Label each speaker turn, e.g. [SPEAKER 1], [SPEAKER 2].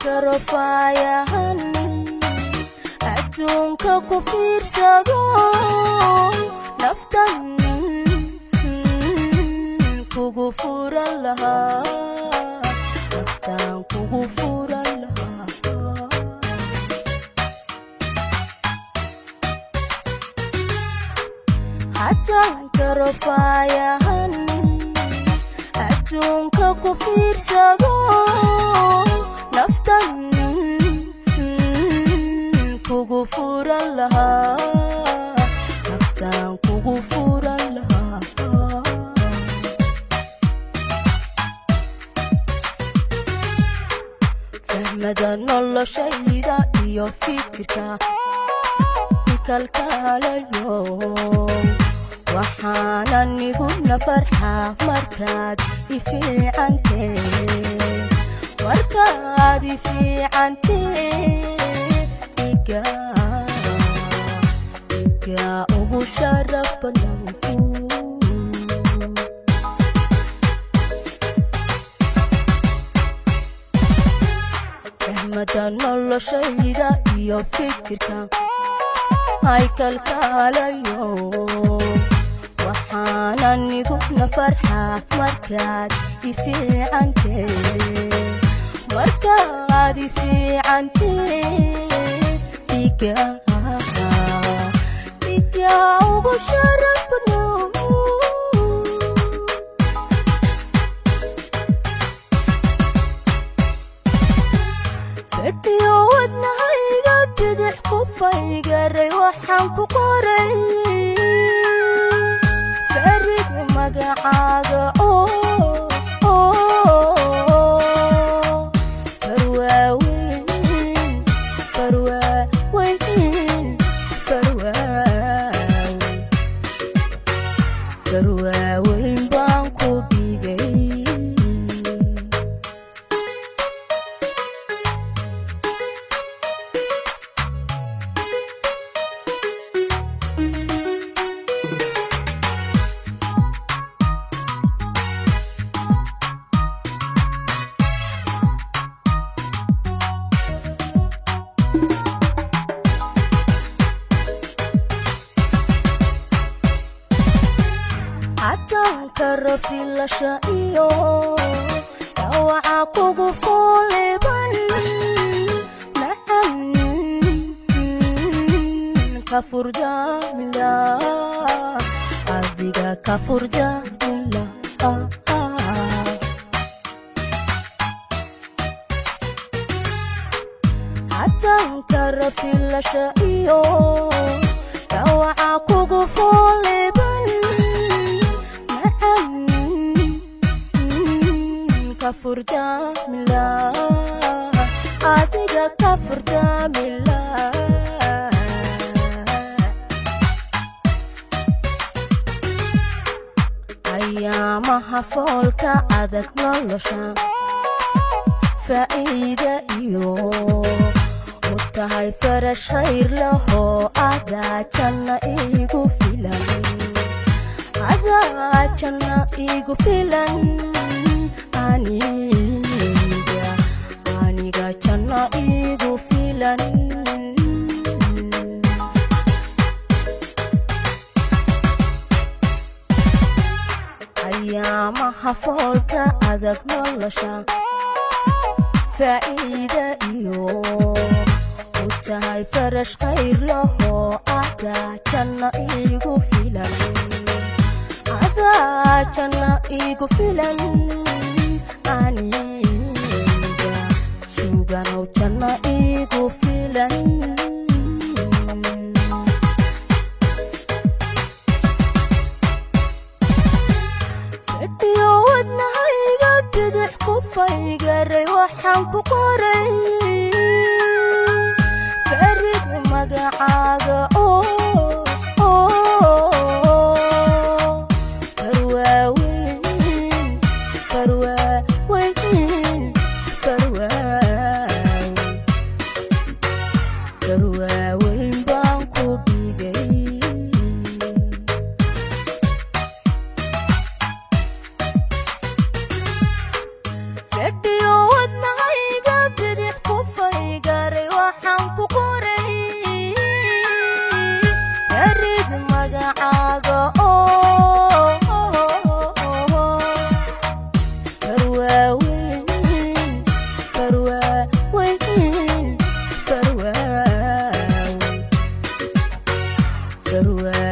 [SPEAKER 1] karofayahan adduunka ku fiirsado naftan kugu furan lahaa naftan kugu furan lahaa hataan karofayahan adduunka ku fiirsado naftan kugu furan lahaa naftan kugu furan lahaa fahmada noloshayda iyo fikirka kalkaalayo waxaanan iguna farxaa markaad ifiicantee iga ugu sharaf badan fahmada noloshayda iyo fikirka ay kalkaalayo waxaanan iguna farxaa markaad ifiicantee iga ugu sharaf badan fadhiyo wadnahayga bidix kufaygaray waxaan ku qoray farid magacaaga farwaaweyn baan ku dhigay hataan karafilasha iyo dhawaca kugu fuuliban nacan ka furjaamila adiga ka furjaamila hataan karafilasha iyo dhawaca kugu fuuliban kafurjamila adiga kafurjamila ayaamaha foolka adag nolosha faa'iida iyo u tahay farash khayr lahoo adaa janna igu filan adaa janna igu filan aniga janna igu filan ayaamaha foolka adag nolosha faa'iida iyo u tahay farash khayr lahoo adaa janna igu filan adaa janna igu filan aniga suganow janna igu filan fadhiyo wadnahayga bidix kufaygaray waxaan ku qoray farid magacaaga farwaaweyn baan ku dhigay fadhiyo wadnahayga bidix ku garwaa